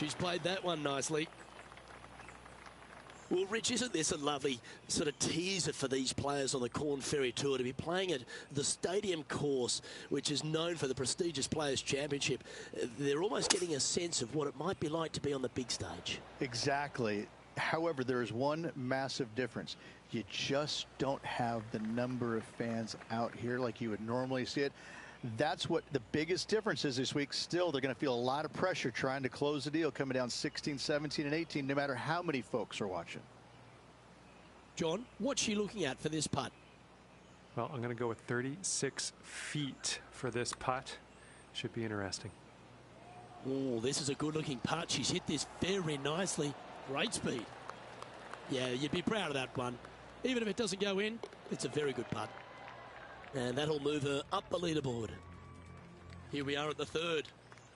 She's played that one nicely. Well, Rich, isn't this a lovely sort of teaser for these players on the Corn Ferry Tour to be playing at the stadium course, which is known for the prestigious Players' Championship? They're almost getting a sense of what it might be like to be on the big stage. Exactly. However, there is one massive difference. You just don't have the number of fans out here like you would normally see it. That's what the biggest difference is this week. Still, they're going to feel a lot of pressure trying to close the deal, coming down 16, 17, and 18, no matter how many folks are watching. John, what's she looking at for this putt? Well, I'm going to go with 36 feet for this putt. Should be interesting. Oh, this is a good-looking putt. She's hit this very nicely. Great speed. Yeah, you'd be proud of that one. Even if it doesn't go in, it's a very good putt. And that'll move her up the leaderboard. Here we are at the third.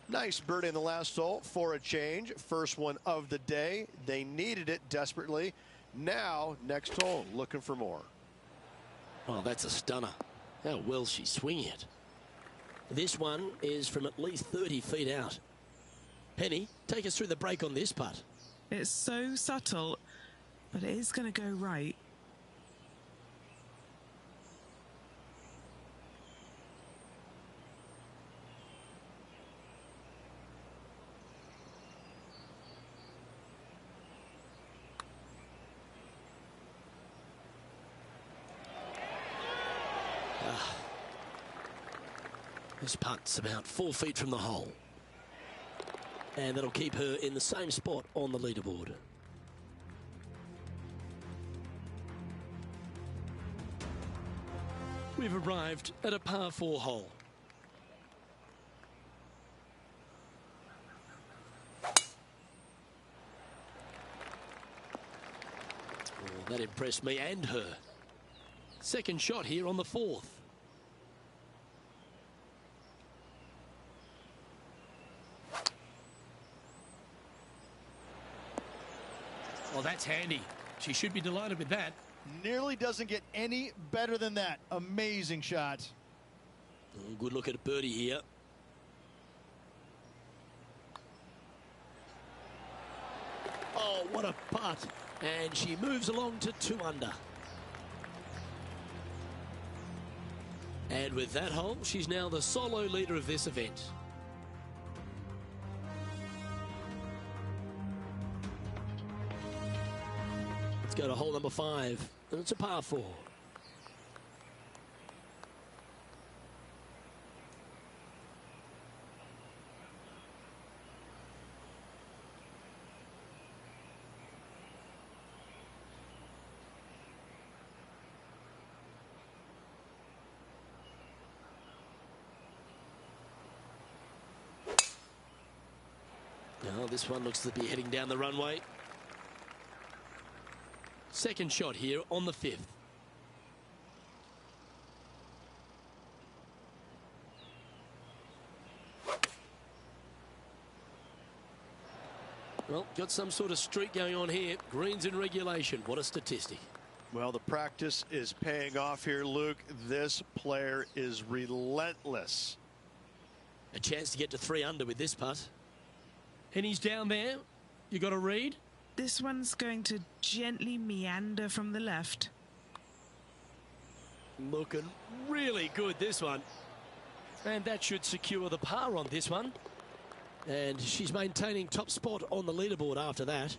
Nice birdie in the last hole for a change. First one of the day. They needed it desperately. Now, next hole, looking for more. Oh, that's a stunner. How well she's swinging it. This one is from at least 30 feet out. Penny, take us through the break on this putt. It's so subtle, but it is going to go right. This putt's about 4 feet from the hole. And that'll keep her in the same spot on the leaderboard. We've arrived at a par 4 hole. Oh, that impressed me and her. Second shot here on the fourth. Well, that's handy. She should be delighted with that. Nearly doesn't get any better than that. Amazing shot. Oh, good look at a birdie here. Oh, what a putt. And she moves along to 2 under. And with that hole, she's now the solo leader of this event. Let's go to hole number 5, and it's a par 4. Now this one looks to be heading down the runway. Second shot here on the 5th. Well, got some sort of streak going on here. Greens in regulation. What a statistic. Well, the practice is paying off here, Luke. This player is relentless. A chance to get to 3 under with this putt. And he's down there. You got a read? This one's going to gently meander from the left. Looking really good, this one. And that should secure the par on this one. And she's maintaining top spot on the leaderboard after that.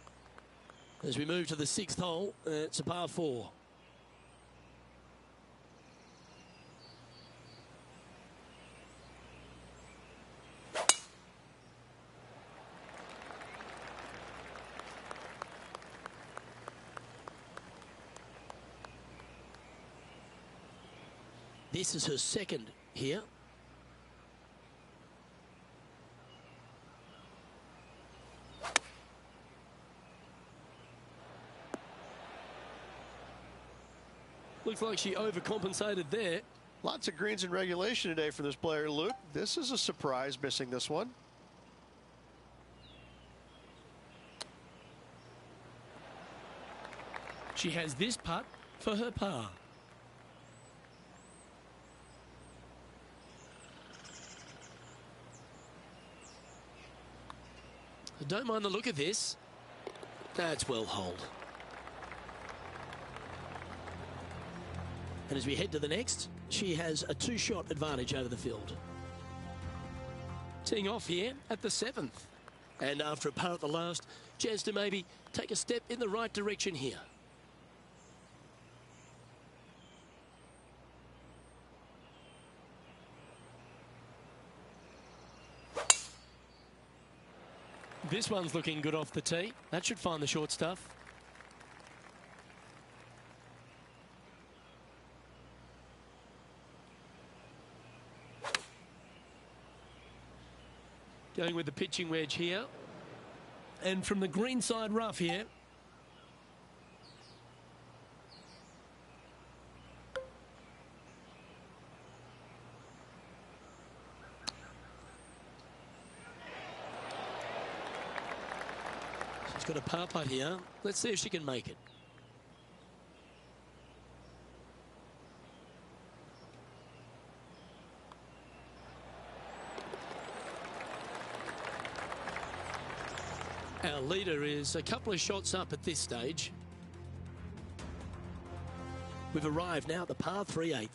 As we move to the 6th hole, it's a par 4. This is her second here. Looks like she overcompensated there. Lots of greens in regulation today for this player, Luke. This is a surprise, missing this one. She has this putt for her par. Don't mind the look of this. That's well holed. And as we head to the next, she has a 2-shot advantage over the field. Teeing off here at the 7th. And after a par at the last, chance to maybe take a step in the right direction here. This one's looking good off the tee. That should find the short stuff. Going with the pitching wedge here. And from the green side rough here. She's got a par putt here. Let's see if she can make it. Our leader is a couple of shots up at this stage. We've arrived now at the par 3/8.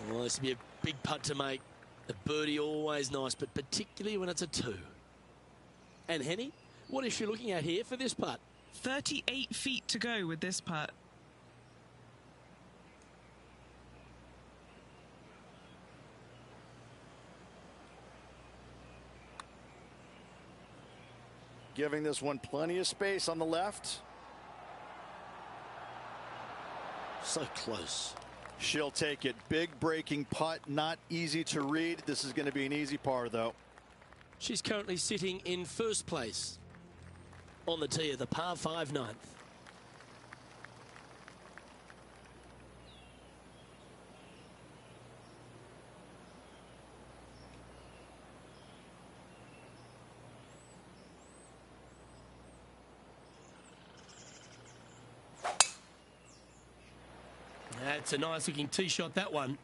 Well, this would be a big putt to make. A birdie always nice, but particularly when it's a 2. And Henny, what is she looking at here for this putt? 38 feet to go with this putt. Giving this one plenty of space on the left. So close. She'll take it. Big breaking putt, not easy to read. This is going to be an easy par, though. She's currently sitting in first place on the tee of the par 5 9th. That's a nice looking tee shot, that one.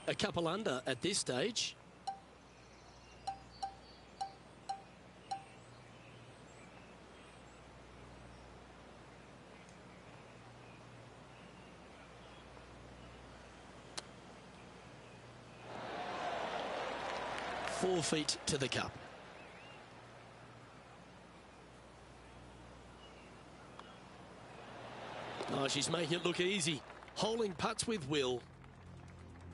A couple under at this stage. Four feet to the cup. Oh, she's making it look easy. Holding putts with will.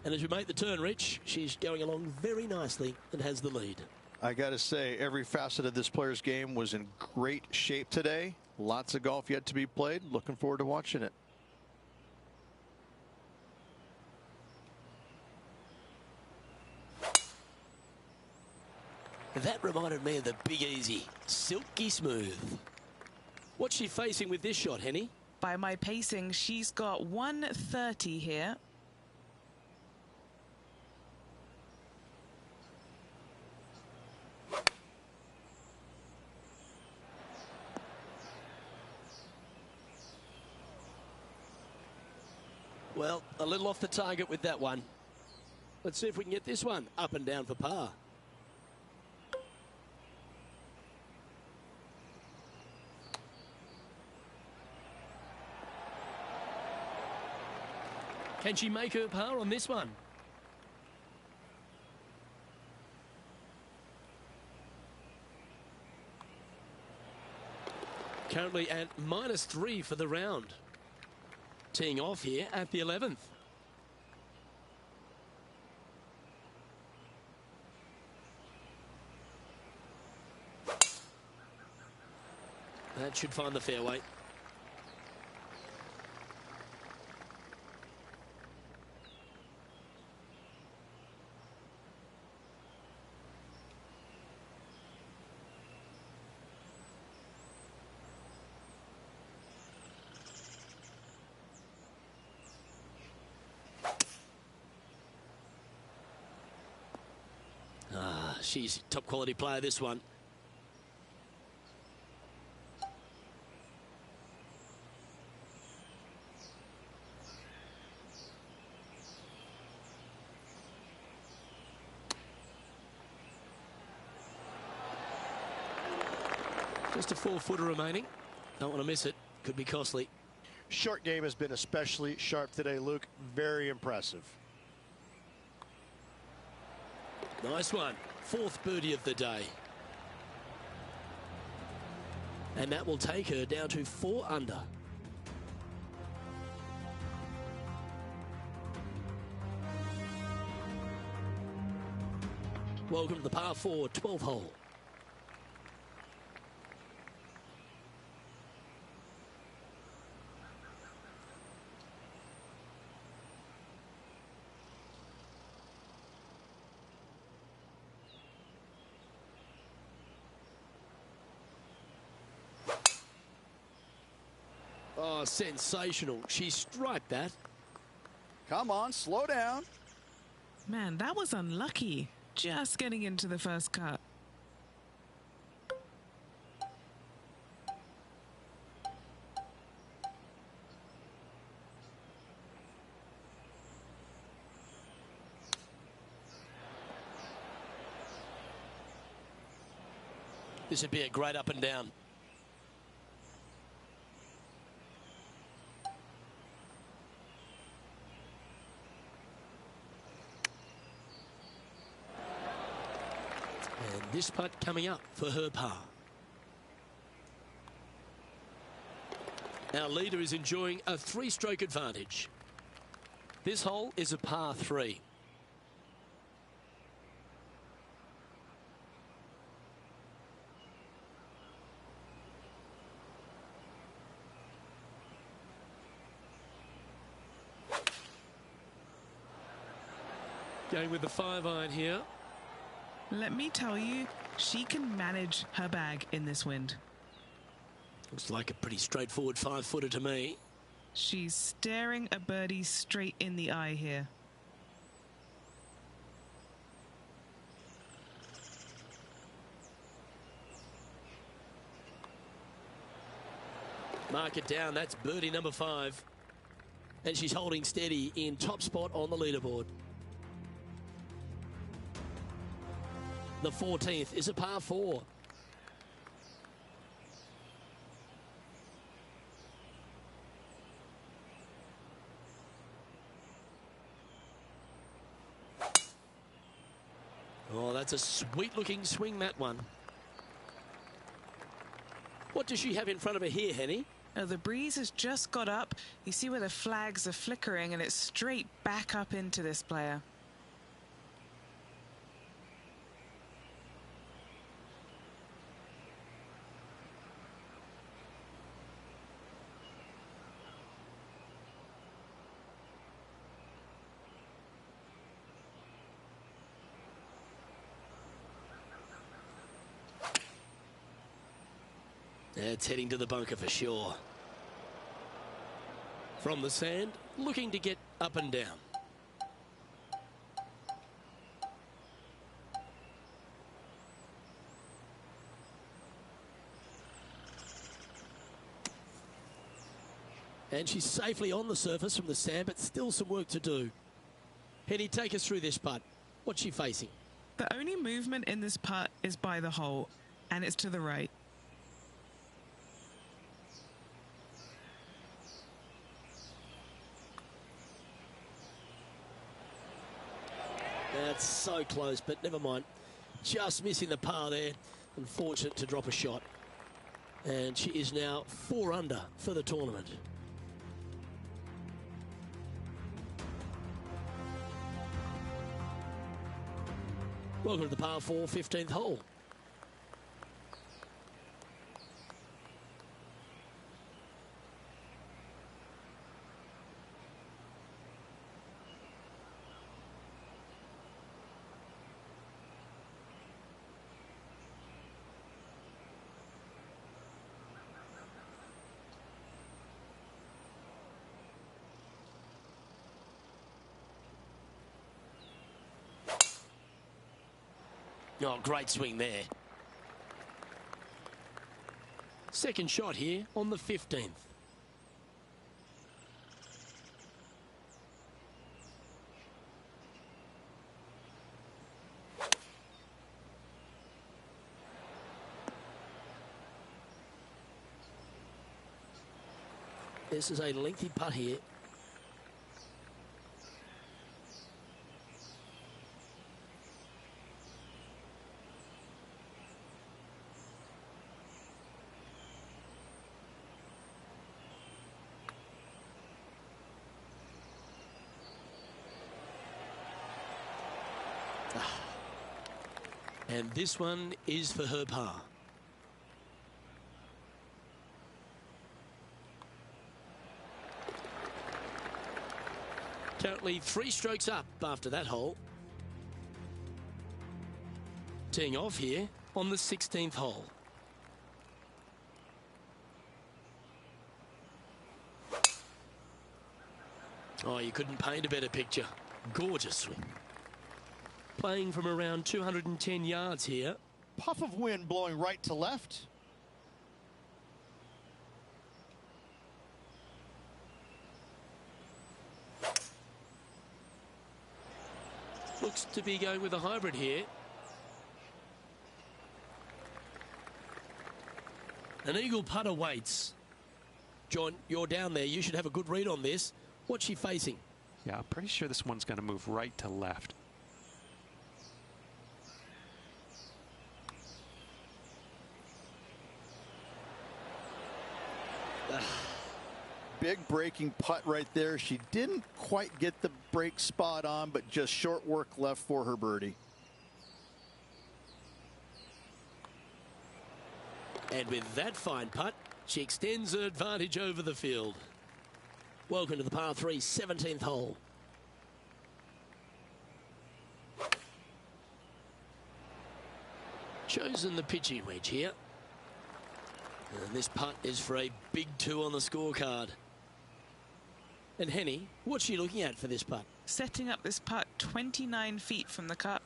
And as we make the turn, Rich, she's going along very nicely and has the lead. I got to say, every facet of this player's game was in great shape today. Lots of golf yet to be played. Looking forward to watching it. That reminded me of the Big Easy. Silky smooth. What's she facing with this shot, Henny? By my pacing, she's got 130 here. Well, a little off the target with that one. Let's see if we can get this one up and down for par. Can she make her par on this one? Currently at -3 for the round. Teeing off here at the 11th. That should find the fairway. she's top quality player, this one. Just a 4-footer remaining. Don't want to miss it. Could be costly. Short game has been especially sharp today, Luke. Very impressive. Nice one. 4th birdie of the day. And that will take her down to 4 under. Welcome to the par 4 12th hole. Oh, sensational. She striped that. Come on, slow down. Man, that was unlucky. Just getting into the first cut. This would be a great up and down. And this putt coming up for her par. Our leader is enjoying a 3-stroke advantage. This hole is a par 3. Going with the 5-iron here. Let me tell you, she can manage her bag in this wind. Looks like a pretty straightforward 5-footer to me. She's staring a birdie straight in the eye here. Mark it down. That's birdie number 5. And she's holding steady in top spot on the leaderboard. The 14th is a par 4. Oh, that's a sweet-looking swing, that one. What does she have in front of her here, Henny? Oh, the breeze has just got up. You see where the flags are flickering, and it's straight back up into this player. It's heading to the bunker for sure. From the sand, looking to get up and down. And she's safely on the surface from the sand, but still some work to do. Henny, take us through this putt. What's she facing? The only movement in this putt is by the hole, and it's to the right. That's so close, but never mind. Just missing the par there. Unfortunate to drop a shot. And she is now 4 under for the tournament. Welcome to the par 4 15th hole. Oh, great swing there. Second shot here on the 15th. This is a lengthy putt here. And this one is for her par. Currently 3 strokes up after that hole. Teeing off here on the 16th hole. Oh, you couldn't paint a better picture. Gorgeous swing. Playing from around 210 yards here. Puff of wind blowing right to left. Looks to be going with a hybrid here. An eagle putt awaits. John, you're down there. You should have a good read on this. What's she facing? Yeah, I'm pretty sure this one's going to move right to left. Big breaking putt right there. She didn't quite get the break spot on, but just short work left for her birdie. And with that fine putt, she extends her advantage over the field. Welcome to the par 3 17th hole. Chosen the pitching wedge here. And this putt is for a big 2 on the scorecard. And Henny, what's she looking at for this putt? Setting up this putt 29 feet from the cup.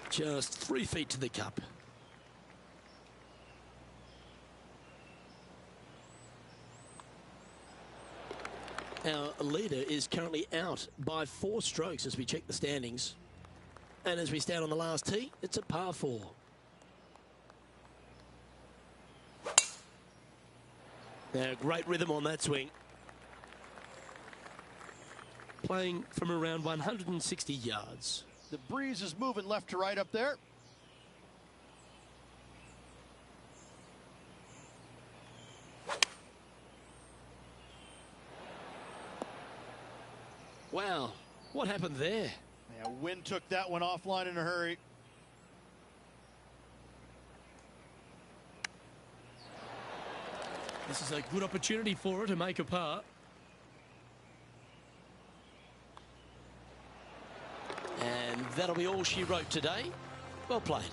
Just 3 feet to the cup. Our leader is currently out by 4 strokes as we check the standings. And as we stand on the last tee, it's a par 4. Now, great rhythm on that swing. Playing from around 160 yards. The breeze is moving left to right up there. Wow, what happened there? Yeah, wind took that one offline in a hurry. This is a good opportunity for her to make a par. And that'll be all she wrote today. Well played.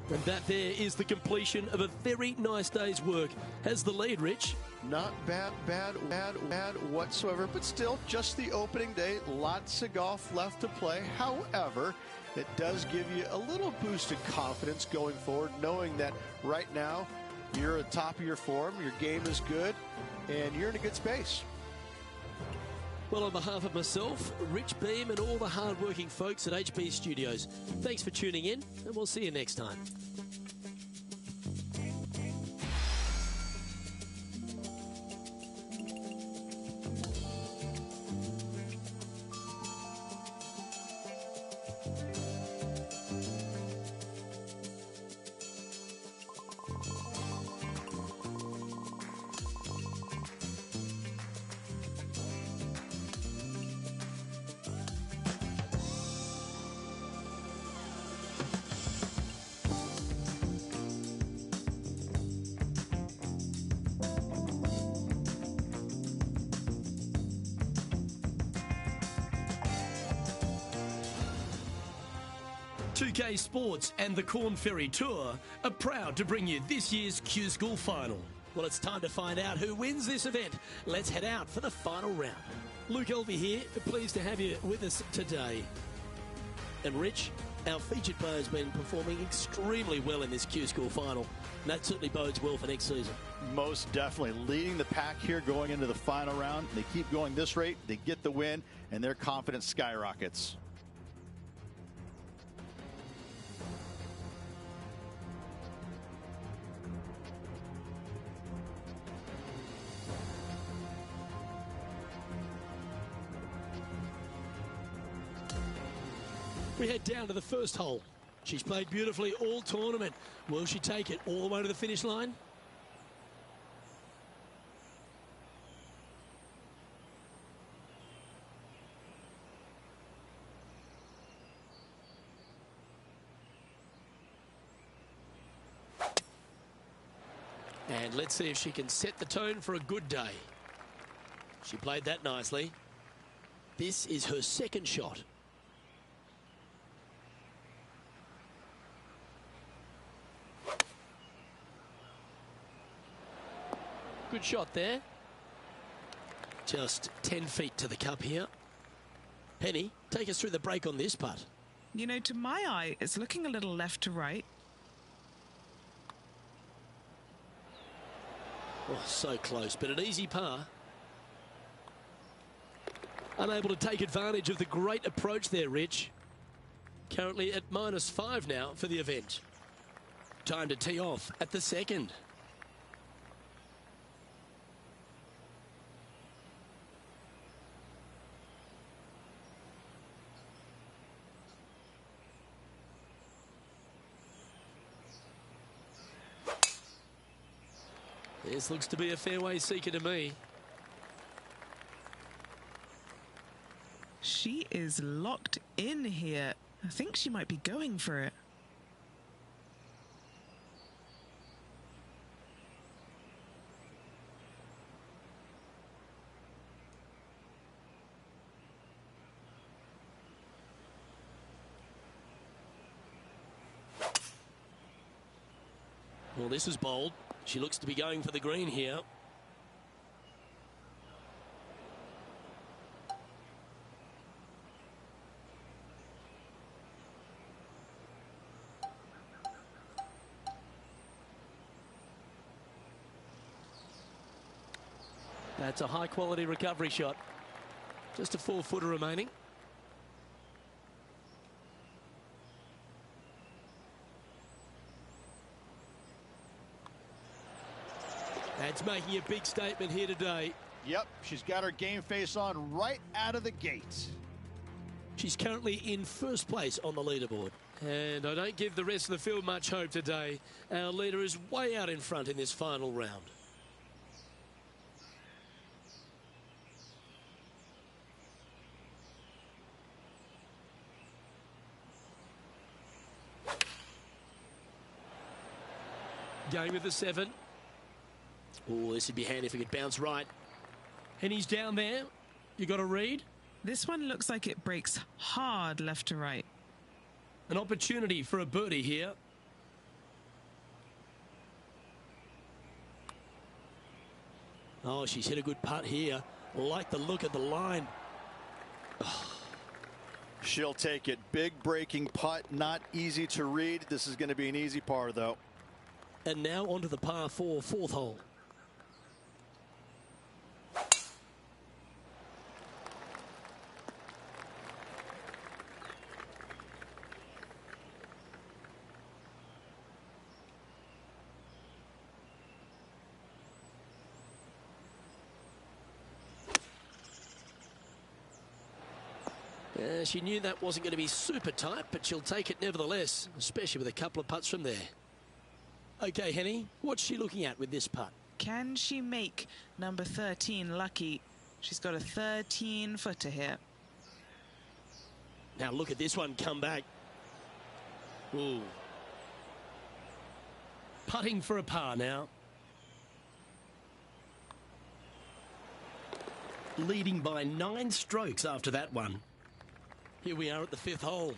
And that there is the completion of a very nice day's work. Has the lead, Rich? Not bad whatsoever, but still just the opening day. Lots of golf left to play. However, it does give you a little boost of confidence going forward, knowing that right now you're at the top of your form, your game is good, and you're in a good space. Well, on behalf of myself, Rich Beam, and all the hard-working folks at HB Studios, thanks for tuning in, and we'll see you next time. UK Sports and the Corn Ferry Tour are proud to bring you this year's Q School Final. Well, it's time to find out who wins this event. Let's head out for the final round. Luke Elvey here, pleased to have you with us today. And Rich, our featured player has been performing extremely well in this Q School Final, and that certainly bodes well for next season. Most definitely leading the pack here going into the final round. They keep going this rate, they get the win, and their confidence skyrockets. We head down to the first hole. She's played beautifully all tournament. Will she take it all the way to the finish line? And let's see if she can set the tone for a good day. She played that nicely. This is her second shot. Good shot there. Just 10 feet to the cup here. Penny, take us through the break on this putt. You know, to my eye, it's looking a little left to right. Oh, so close, but an easy par. Unable to take advantage of the great approach there, Rich. Currently at -5 now for the event. Time to tee off at the second. This looks to be a fairway seeker to me. She is locked in here. I think she might be going for it. Well, this is bold. She looks to be going for the green here. That's a high-quality recovery shot. Just a 4-footer remaining. That's making a big statement here today. Yep, she's got her game face on right out of the gate. She's currently in first place on the leaderboard. And I don't give the rest of the field much hope today. Our leader is way out in front in this final round. Going with the 7. Oh, this would be handy if we could bounce right. And he's down there. You got a read? This one looks like it breaks hard left to right. An opportunity for a birdie here. Oh, she's hit a good putt here. Like the look of the line. She'll take it. Big breaking putt, not easy to read. This is going to be an easy par, though. And now onto the par 4, 4th hole. She knew that wasn't going to be super tight, but she'll take it nevertheless, especially with a couple of putts from there. Okay, Henny, what's she looking at with this putt? Can she make number 13 lucky? She's got a 13-footer here. Now look at this one come back. Ooh. Putting for a par now. Leading by 9 strokes after that one. Here we are at the 5th hole.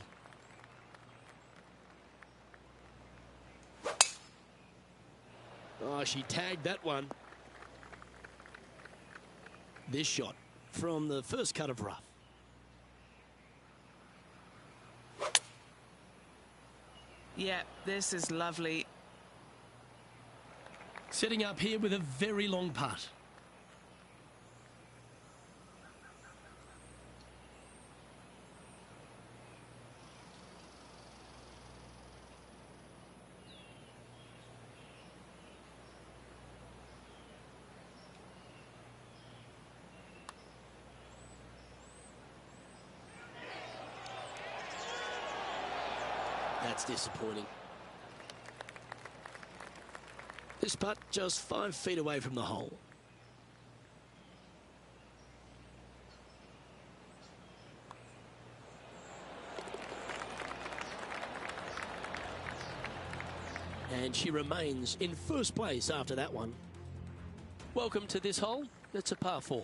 Oh, she tagged that one. This shot from the first cut of rough. Yeah, this is lovely. Setting up here with a very long putt. That's disappointing. This putt just 5 feet away from the hole. And she remains in first place after that one. Welcome to this hole. It's a par 4.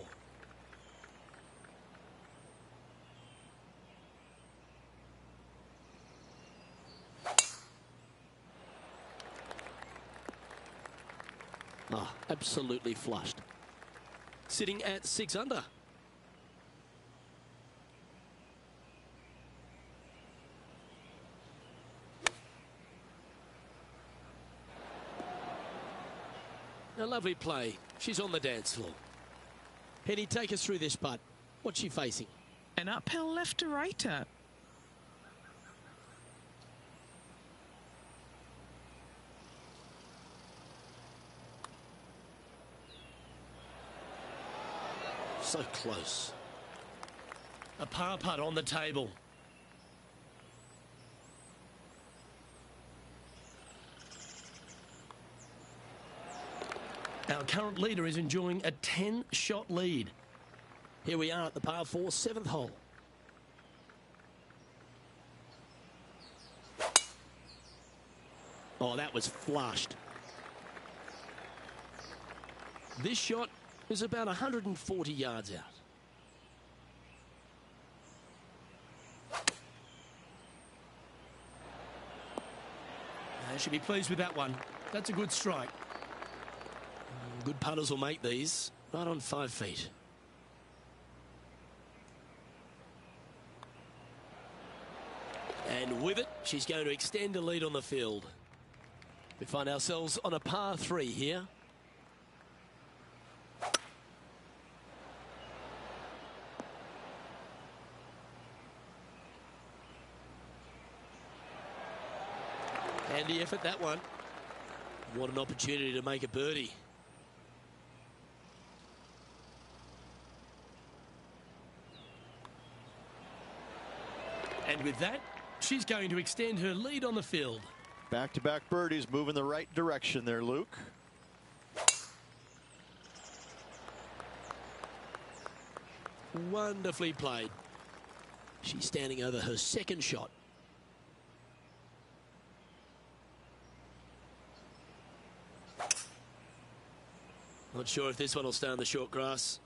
Oh, absolutely flushed. Sitting at 6 under. A lovely play. She's on the dance floor. Henny, take us through this putt. What's she facing? An uphill left to righter. So close. A par putt on the table. Our current leader is enjoying a 10-shot lead. Here we are at the par 4, 7th hole. Oh, that was flushed. This shot is about 140 yards out. I should be pleased with that one. That's a good strike. Good putters will make these right on 5 feet. And with it, she's going to extend the lead on the field. We find ourselves on a par 3 here. Handy effort, that one. What an opportunity to make a birdie. And with that, she's going to extend her lead on the field. Back-to-back birdies, moving the right direction there, Luke. Wonderfully played. She's standing over her second shot. Not sure if this one will stay on the short grass.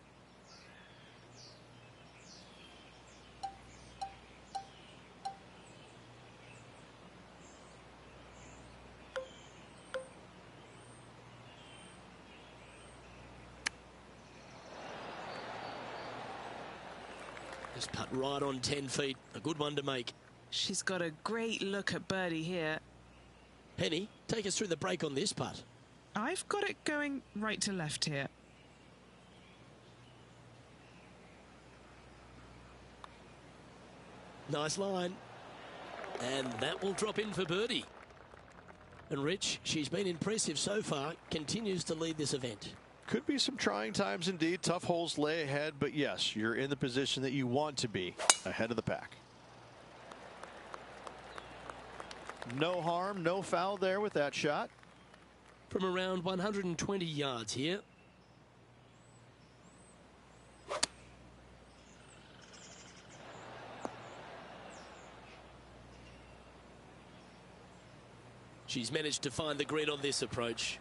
Just putt right on 10 feet. A good one to make. She's got a great look at birdie here. Penny, take us through the break on this putt. I've got it going right to left here. Nice line. And that will drop in for birdie. And Rich, she's been impressive so far, continues to lead this event. Could be some trying times indeed. Tough holes lay ahead, but yes, you're in the position that you want to be, ahead of the pack. No harm, no foul there with that shot. From around 120 yards here. She's managed to find the green on this approach.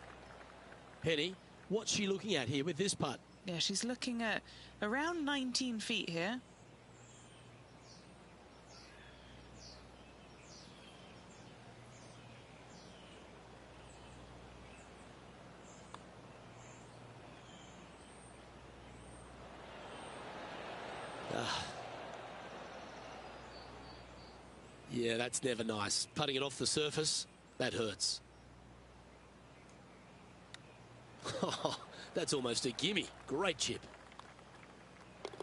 Penny, what's she looking at here with this putt? Yeah, she's looking at around 19 feet here. Yeah, that's never nice. Putting it off the surface, that hurts. Oh, that's almost a gimme. Great chip.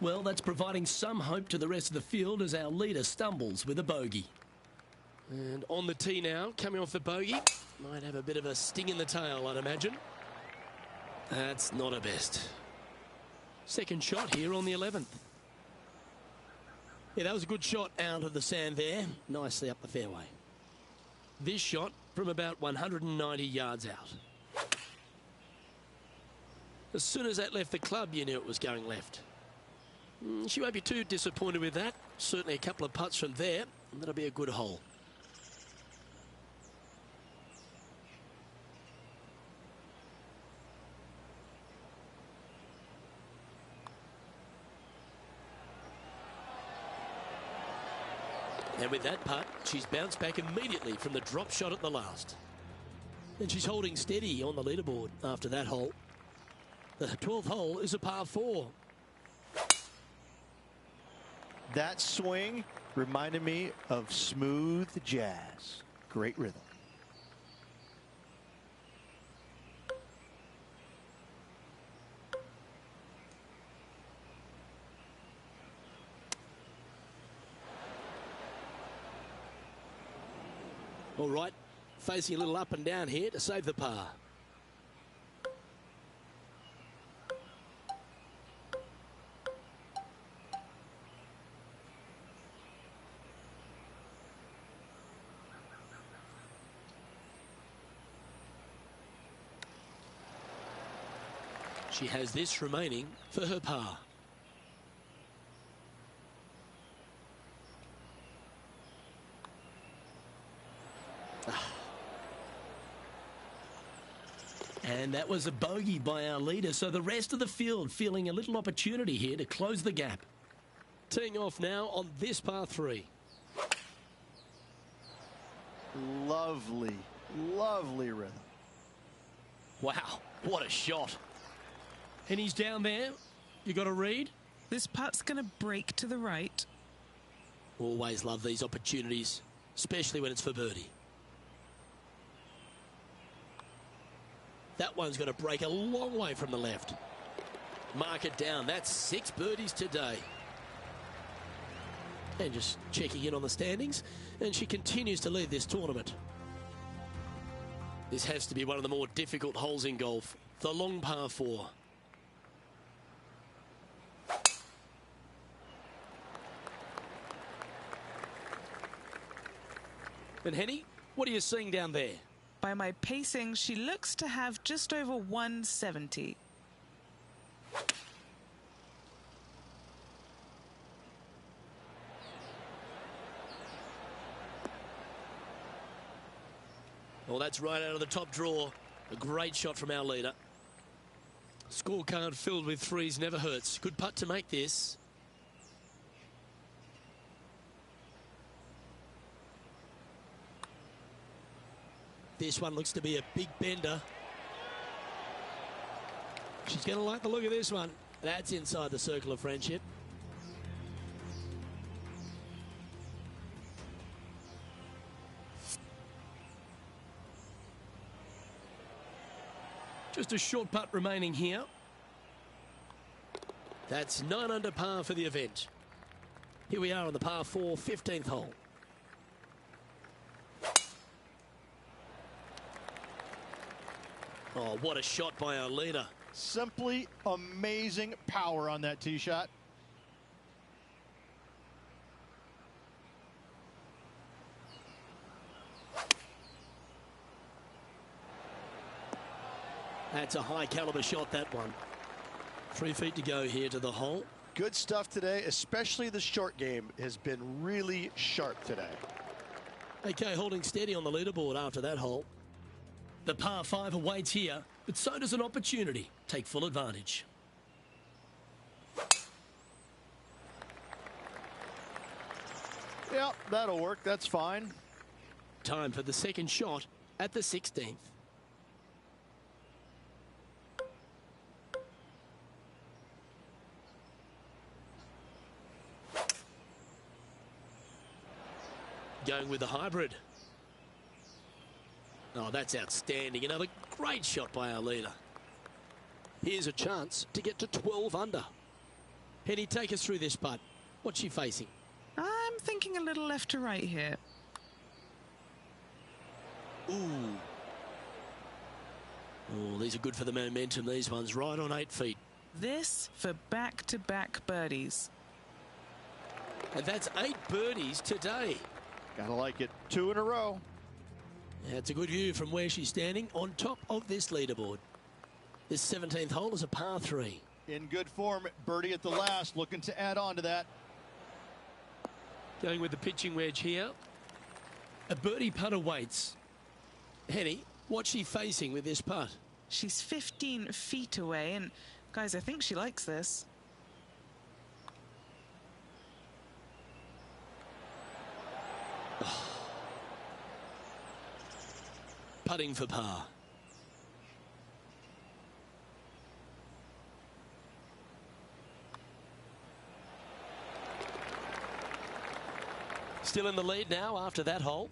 Well, that's providing some hope to the rest of the field as our leader stumbles with a bogey. And on the tee now, coming off the bogey. Might have a bit of a sting in the tail, I'd imagine. That's not a best. Second shot here on the 11th. Yeah, that was a good shot out of the sand there. Nicely up the fairway. This shot from about 190 yards out. As soon as that left the club, you knew it was going left. She won't be too disappointed with that. Certainly a couple of putts from there, and that'll be a good hole. And with that putt, she's bounced back immediately from the drop shot at the last. And she's holding steady on the leaderboard after that hole. The 12th hole is a par 4. That swing reminded me of smooth jazz. Great rhythm. All right, facing a little up and down here to save the par. She has this remaining for her par. And that was a bogey by our leader, so the rest of the field feeling a little opportunity here to close the gap. Teeing off now on this par 3. Lovely, lovely rhythm. Wow, what a shot. And he's down there. You got to read. This putt's going to break to the right. Always love these opportunities, especially when it's for birdie. That one's going to break a long way from the left. Mark it down. That's 6 birdies today. And just checking in on the standings. And she continues to lead this tournament. This has to be one of the more difficult holes in golf. The long par 4. And Henny, what are you seeing down there? By my pacing, she looks to have just over 170. Well, that's right out of the top drawer. A great shot from our leader. Scorecard filled with threes never hurts. Good putt to make this. This one looks to be a big bender. She's going to like the look of this one. That's inside the circle of friendship. Just a short putt remaining here. That's 9 under par for the event. Here we are on the par 4, 15th hole. Oh, what a shot by our leader. Simply amazing power on that tee shot. That's a high caliber shot, that one. 3 feet to go here to the hole. Good stuff today, especially the short game has been really sharp today. Okay, holding steady on the leaderboard after that hole. The par 5 awaits here, but so does an opportunity. Take full advantage. Yeah, that'll work. That's fine. Time for the second shot at the 16th. Going with the hybrid. Oh, that's outstanding. Another great shot by our leader. Here's a chance to get to 12 under. Henny, take us through this putt. What's she facing? I'm thinking a little left to right here. Ooh. Oh, these are good for the momentum, these ones. Right on 8 feet. This for back-to-back birdies. And that's 8 birdies today. Gotta like it. 2 in a row. That's a good view from where she's standing on top of this leaderboard. This 17th hole is a par 3. In good form. Birdie at the last. Looking to add on to that. Going with the pitching wedge here. A birdie putt awaits. Henny, what's she facing with this putt? She's 15 feet away, and guys, I think she likes this. Putting for par. Still in the lead now after that hole.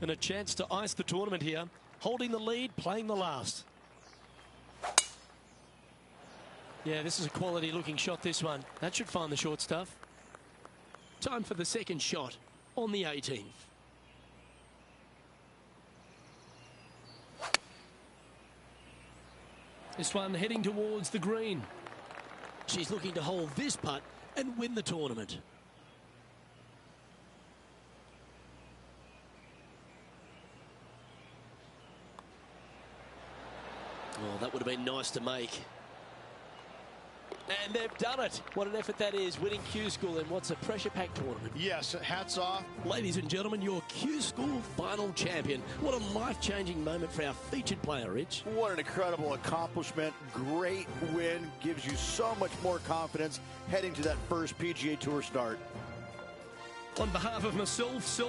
And a chance to ice the tournament here. Holding the lead, playing the last. Yeah, this is a quality looking shot, this one. That should find the short stuff. Time for the second shot on the 18th. This one heading towards the green. She's looking to hold this putt and win the tournament. Oh, that would have been nice to make. And they've done it. What an effort that is, winning Q School in what's a pressure-packed tournament. Yes, hats off. Ladies and gentlemen, your Q School final champion. What a life-changing moment for our featured player, Rich. What an incredible accomplishment. Great win. Gives you so much more confidence heading to that first PGA Tour start. On behalf of myself,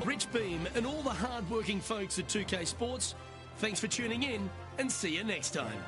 Rich Beam, and all the hard-working folks at 2K Sports, thanks for tuning in, and see you next time.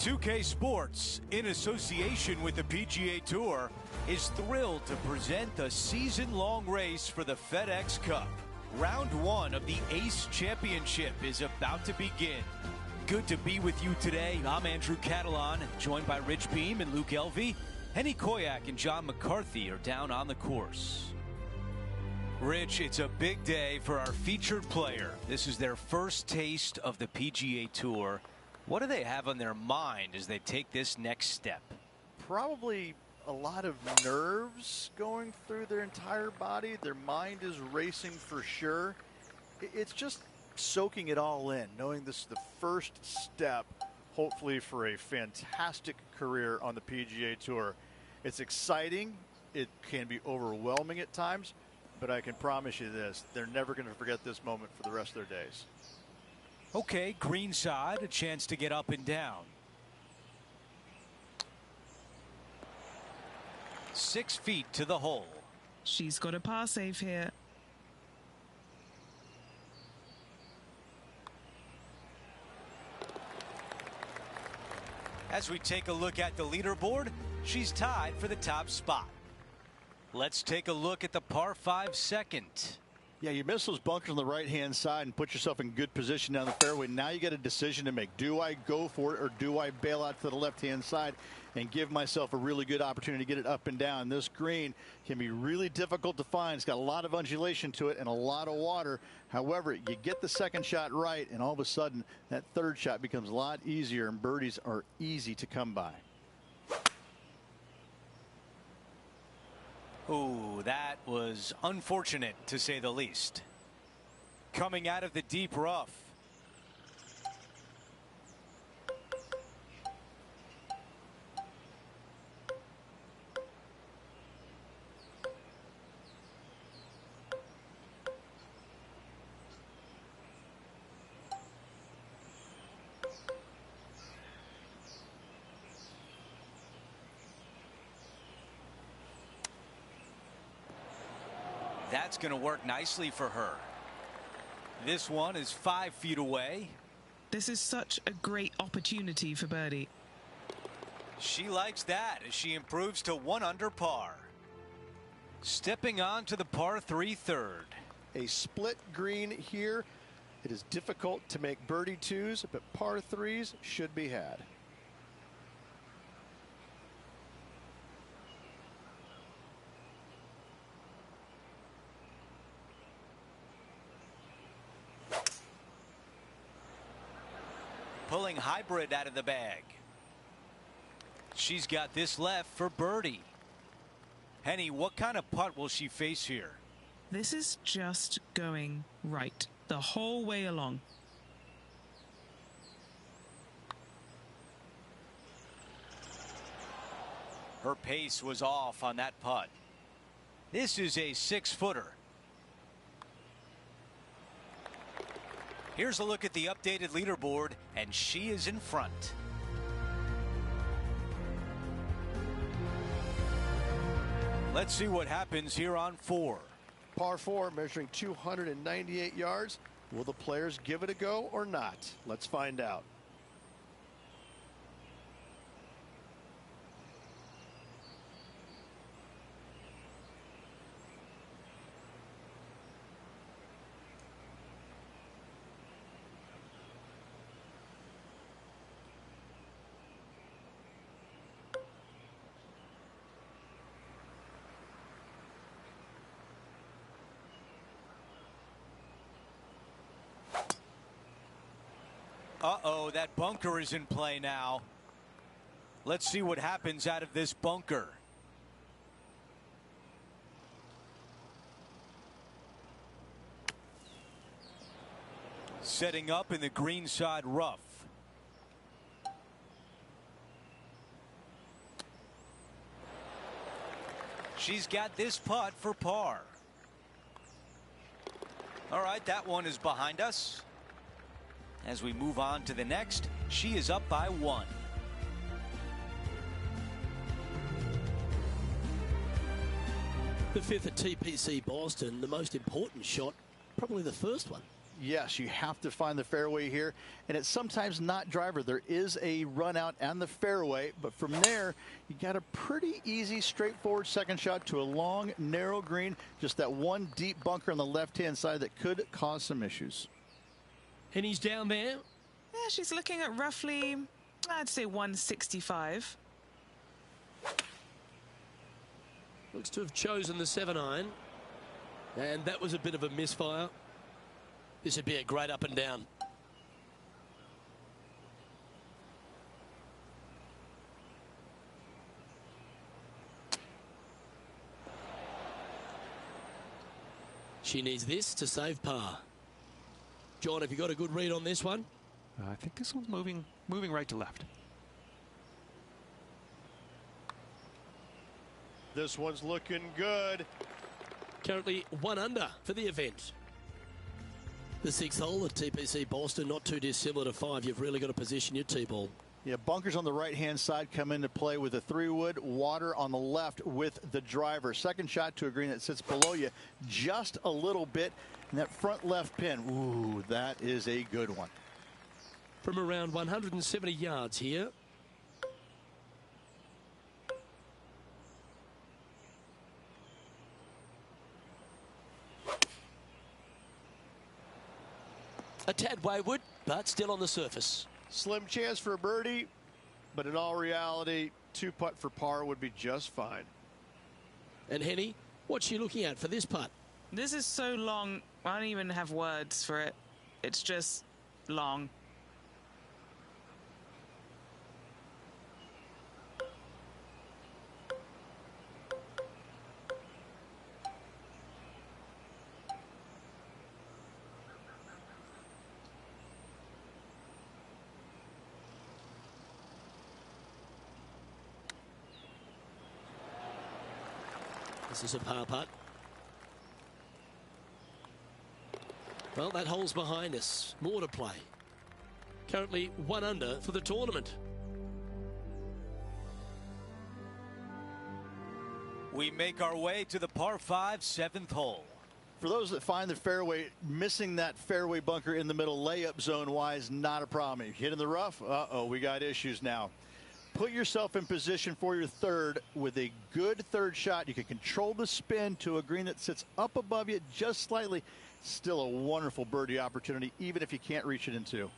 2K Sports, in association with the PGA Tour, is thrilled to present the season-long race for the FedEx Cup. Round 1 of the Ace Championship is about to begin. Good to be with you today. I'm Andrew Catalan, joined by Rich Beam and Luke Elvey. Henny Koyak and John McCarthy are down on the course. Rich, it's a big day for our featured player. This is their first taste of the PGA Tour. What do they have on their mind as they take this next step? Probably a lot of nerves going through their entire body. Their mind is racing for sure. It's just soaking it all in, knowing this is the first step, hopefully, for a fantastic career on the PGA Tour. It's exciting. It can be overwhelming at times, but I can promise you this, they're never going to forget this moment for the rest of their days. Okay, green side, a chance to get up and down. 6 feet to the hole. She's got a par save here. As we take a look at the leaderboard, she's tied for the top spot. Let's take a look at the par 5 second. Yeah, you miss those bunkers on the right-hand side and put yourself in good position down the fairway. Now you got a decision to make. Do I go for it or do I bail out to the left-hand side and give myself a really good opportunity to get it up and down? This green can be really difficult to find. It's got a lot of undulation to it and a lot of water. However, you get the second shot right, and all of a sudden that third shot becomes a lot easier, and birdies are easy to come by. Oh, that was unfortunate, to say the least. Coming out of the deep rough. That's going to work nicely for her. This one is 5 feet away. This is such a great opportunity for birdie. She likes that as she improves to 1 under par. Stepping on to the par 3 third. A split green here. It is difficult to make birdie 2s, but par 3s should be had. Pulling hybrid out of the bag. She's got this left for birdie. Henny, what kind of putt will she face here? This is just going right the whole way along. Her pace was off on that putt. This is a 6-footer. Here's a look at the updated leaderboard, and she is in front. Let's see what happens here on 4. Par 4, measuring 298 yards. Will the players give it a go or not? Let's find out. Uh-oh, that bunker is in play now. Let's see what happens out of this bunker. Setting up in the greenside rough. She's got this putt for par. All right, that one is behind us. As we move on to the next, she is up by 1. The 5th at TPC Boston, the most important shot, probably the first one. Yes, you have to find the fairway here, and it's sometimes not driver. There is a run out and the fairway, but from there you got a pretty easy, straightforward second shot to a long, narrow green. Just that one deep bunker on the left-hand side that could cause some issues. And he's down there. Yeah, she's looking at roughly, I'd say 165. Looks to have chosen the 7-iron, and that was a bit of a misfire. This would be a great up and down. She needs this to save par. John, have you got a good read on this one? I think this one's moving right to left. This one's looking good. Currently 1 under for the event. The 6th hole at TPC Boston, not too dissimilar to 5. You've really got to position your tee ball. Yeah, bunkers on the right-hand side come into play with a 3-wood, water on the left with the driver. Second shot to a green that sits below you just a little bit, and that front left pin, ooh, that is a good one. From around 170 yards here. A tad wayward, but still on the surface. Slim chance for a birdie, but in all reality, 2-putt for par would be just fine. And Henny, what's she looking at for this putt? This is so long, I don't even have words for it. It's just long. This is a par putt. Well, that hole's behind us. More to play. Currently 1 under for the tournament. We make our way to the par 5 7th hole. For those that find the fairway, missing that fairway bunker in the middle layup zone wise, not a problem. If you hit in the rough, uh-oh, we got issues now. Put yourself in position for your third with a good third shot. You can control the spin to a green that sits up above you just slightly. Still a wonderful birdie opportunity, even if you can't reach it in 2.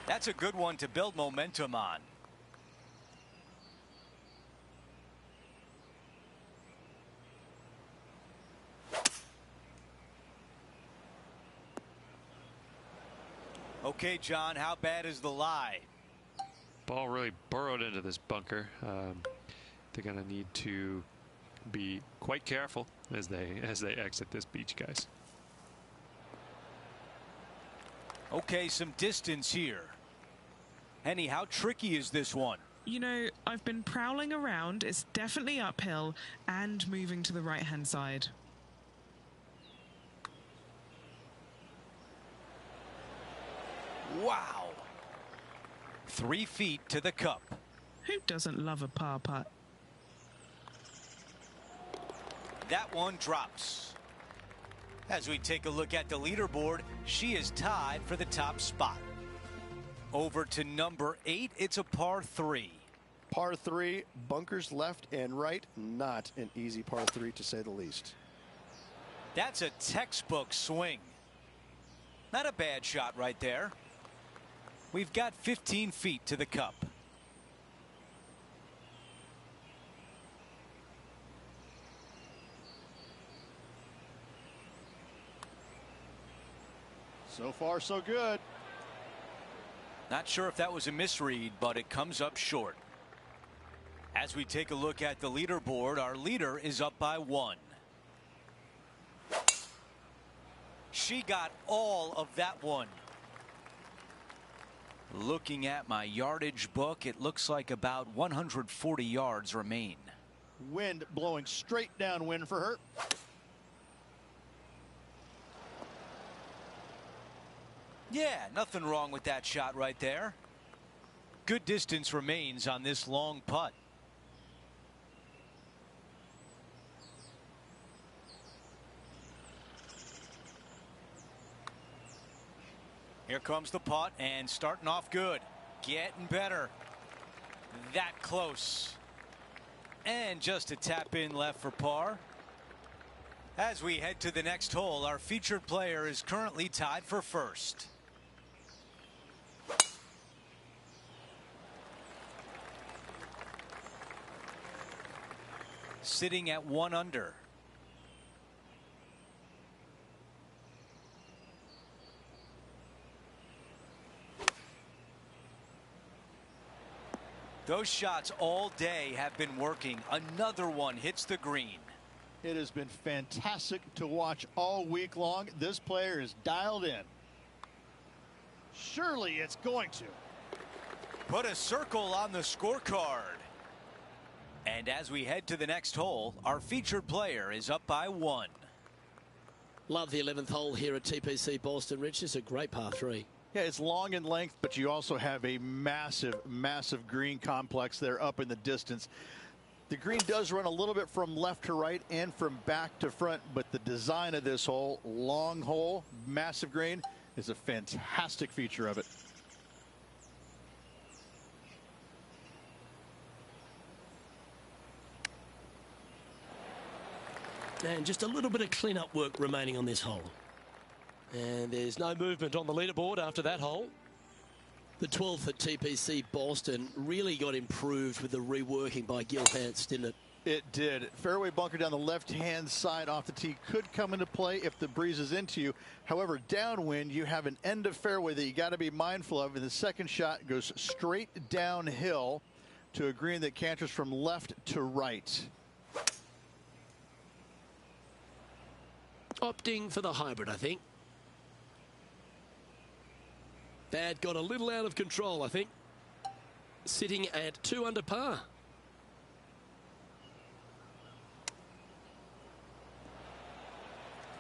That's a good one to build momentum on. Okay, John, how bad is the lie? Ball really burrowed into this bunker. They're going to need to be quite careful as they exit this beach, guys. Okay, some distance here. Henny, how tricky is this one? You know, I've been prowling around. It's definitely uphill and moving to the right-hand side. Wow. 3 feet to the cup. Who doesn't love a par putt? That one drops. As we take a look at the leaderboard, she is tied for the top spot. Over to number 8, it's a par 3. Par 3, bunkers left and right. Not an easy par 3 to say the least. That's a textbook swing. Not a bad shot right there. We've got 15 feet to the cup. So far, so good. Not sure if that was a misread, but it comes up short. As we take a look at the leaderboard, our leader is up by 1. She got all of that one. Looking at my yardage book, it looks like about 140 yards remain. Wind blowing straight downwind for her. Yeah, nothing wrong with that shot right there. Good distance remains on this long putt. Here comes the putt, and starting off good. Getting better. That close. And just a tap in left for par. As we head to the next hole, our featured player is currently tied for first. Sitting at 1 under. Those shots all day have been working. Another one hits the green. It has been fantastic to watch all week long. This player is dialed in. Surely it's going to. Put a circle on the scorecard. And as we head to the next hole, our featured player is up by 1. Love the 11th hole here at TPC Boston, Rich. It's a great par 3. Yeah, it's long in length, but you also have a massive, massive green complex there up in the distance. The green does run a little bit from left to right and from back to front, but the design of this hole, long hole, massive green, is a fantastic feature of it. And just a little bit of clean-up work remaining on this hole. And there's no movement on the leaderboard after that hole. The 12th at TPC Boston really got improved with the reworking by Gil Hance, didn't it? It did. Fairway bunker down the left-hand side off the tee could come into play if the breeze is into you. However, downwind, you have an end of fairway that you got to be mindful of. And the second shot goes straight downhill to a green that canters from left to right. Opting for the hybrid, I think. Bad got a little out of control, I think. Sitting at 2 under par.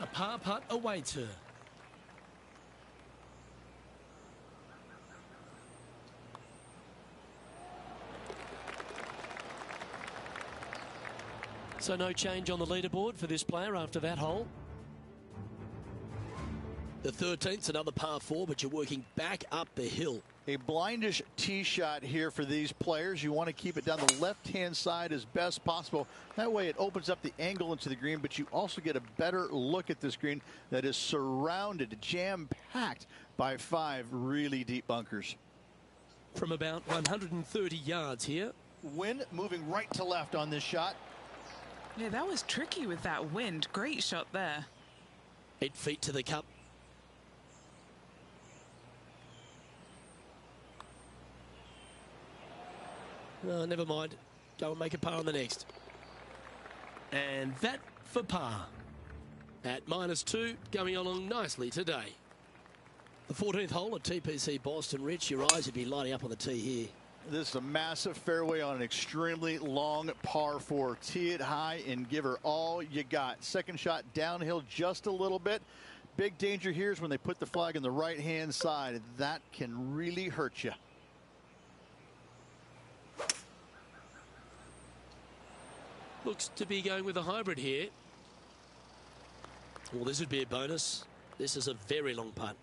A par putt awaits her. So no change on the leaderboard for this player after that hole. The 13th's another par 4, but you're working back up the hill. A blindish tee shot here for these players. You want to keep it down the left-hand side as best possible. That way it opens up the angle into the green, but you also get a better look at this green that is surrounded, jam-packed by 5 really deep bunkers. From about 130 yards here. Wind moving right to left on this shot. Yeah, that was tricky with that wind. Great shot there. 8 feet to the cup. Oh, never mind. Go and make a par on the next. And that for par. At -2, going along nicely today. The 14th hole at TPC Boston, Rich. Your eyes would be lighting up on the tee here. This is a massive fairway on an extremely long par 4. Tee it high and give her all you got. Second shot downhill just a little bit. Big danger here is when they put the flag on the right-hand side. That can really hurt you. Looks to be going with a hybrid here. Well, this would be a bonus. This is a very long putt.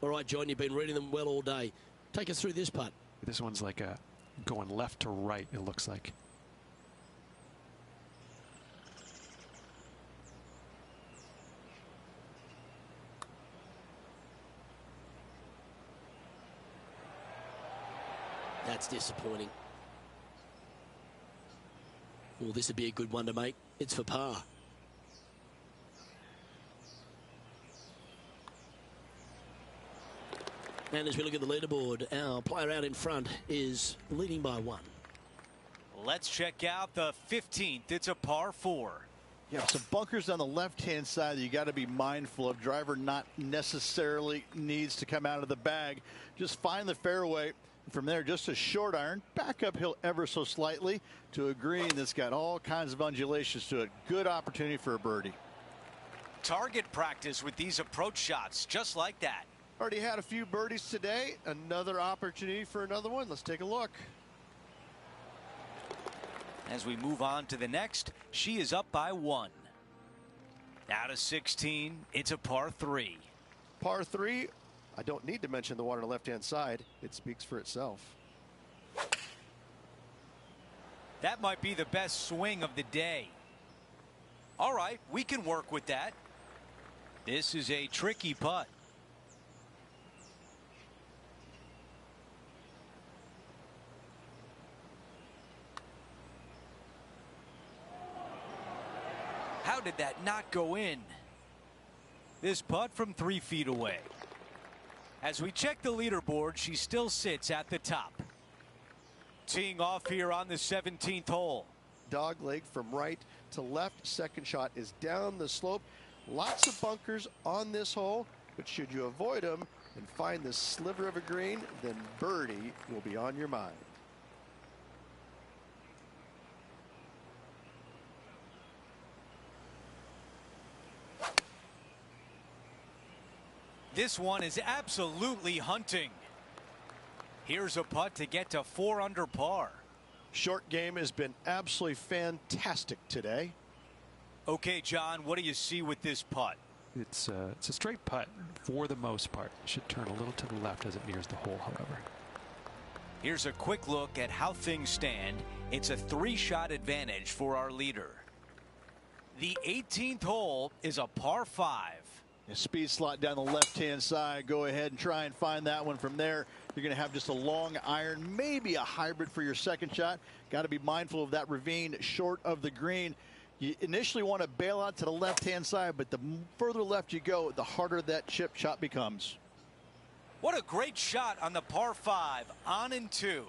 All right, John, you've been reading them well all day. Take us through this putt. This one's like a going left to right, it looks like. That's disappointing. Well, this would be a good one to make. It's for par. And as we look at the leaderboard, our player out in front is leading by 1. Let's check out the 15th. It's a par 4. Yeah, some bunkers on the left-hand side that you got to be mindful of. Driver not necessarily needs to come out of the bag. Just find the fairway. From there, just a short iron, back uphill ever so slightly to a green that's got all kinds of undulations to it. Good opportunity for a birdie. Target practice with these approach shots, just like that. Already had a few birdies today. Another opportunity for another one. Let's take a look. As we move on to the next, she is up by 1. Out of 16, it's a par 3. Par 3. I don't need to mention the one on the left-hand side. It speaks for itself. That might be the best swing of the day. All right, we can work with that. This is a tricky putt. How did that not go in? This putt from 3 feet away. As we check the leaderboard, she still sits at the top. Teeing off here on the 17th hole. Dog leg from right to left. Second shot is down the slope. Lots of bunkers on this hole, but should you avoid them and find this sliver of a green, then birdie will be on your mind. This one is absolutely hunting. Here's a putt to get to 4 under par. Short game has been absolutely fantastic today. Okay, John, what do you see with this putt? It's a straight putt for the most part. Should turn a little to the left as it nears the hole, however. Here's a quick look at how things stand. It's a 3-shot advantage for our leader. The 18th hole is a par 5. A speed slot down the left-hand side. Go ahead and try and find that one. From there, you're going to have just a long iron, maybe a hybrid for your second shot. Got to be mindful of that ravine short of the green. You initially want to bail out to the left-hand side, but the further left you go, the harder that chip shot becomes. What a great shot on the par 5, on and 2.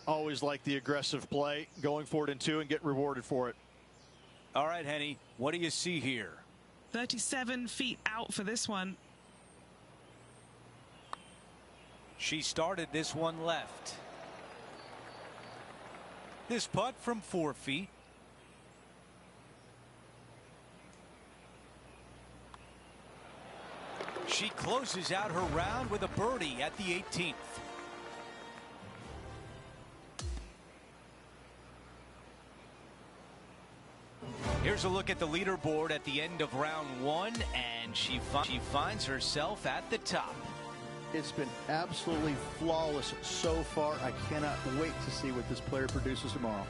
Always like the aggressive play, going for it in 2 and get rewarded for it. All right, Henny, what do you see here? 37 feet out for this one. She started this one left. This putt from 4 feet. She closes out her round with a birdie at the 18th. Here's a look at the leaderboard at the end of round 1, and she finds herself at the top. It's been absolutely flawless so far. I cannot wait to see what this player produces tomorrow.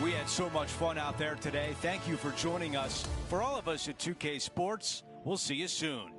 We had so much fun out there today. Thank you for joining us. For all of us at 2K Sports, we'll see you soon.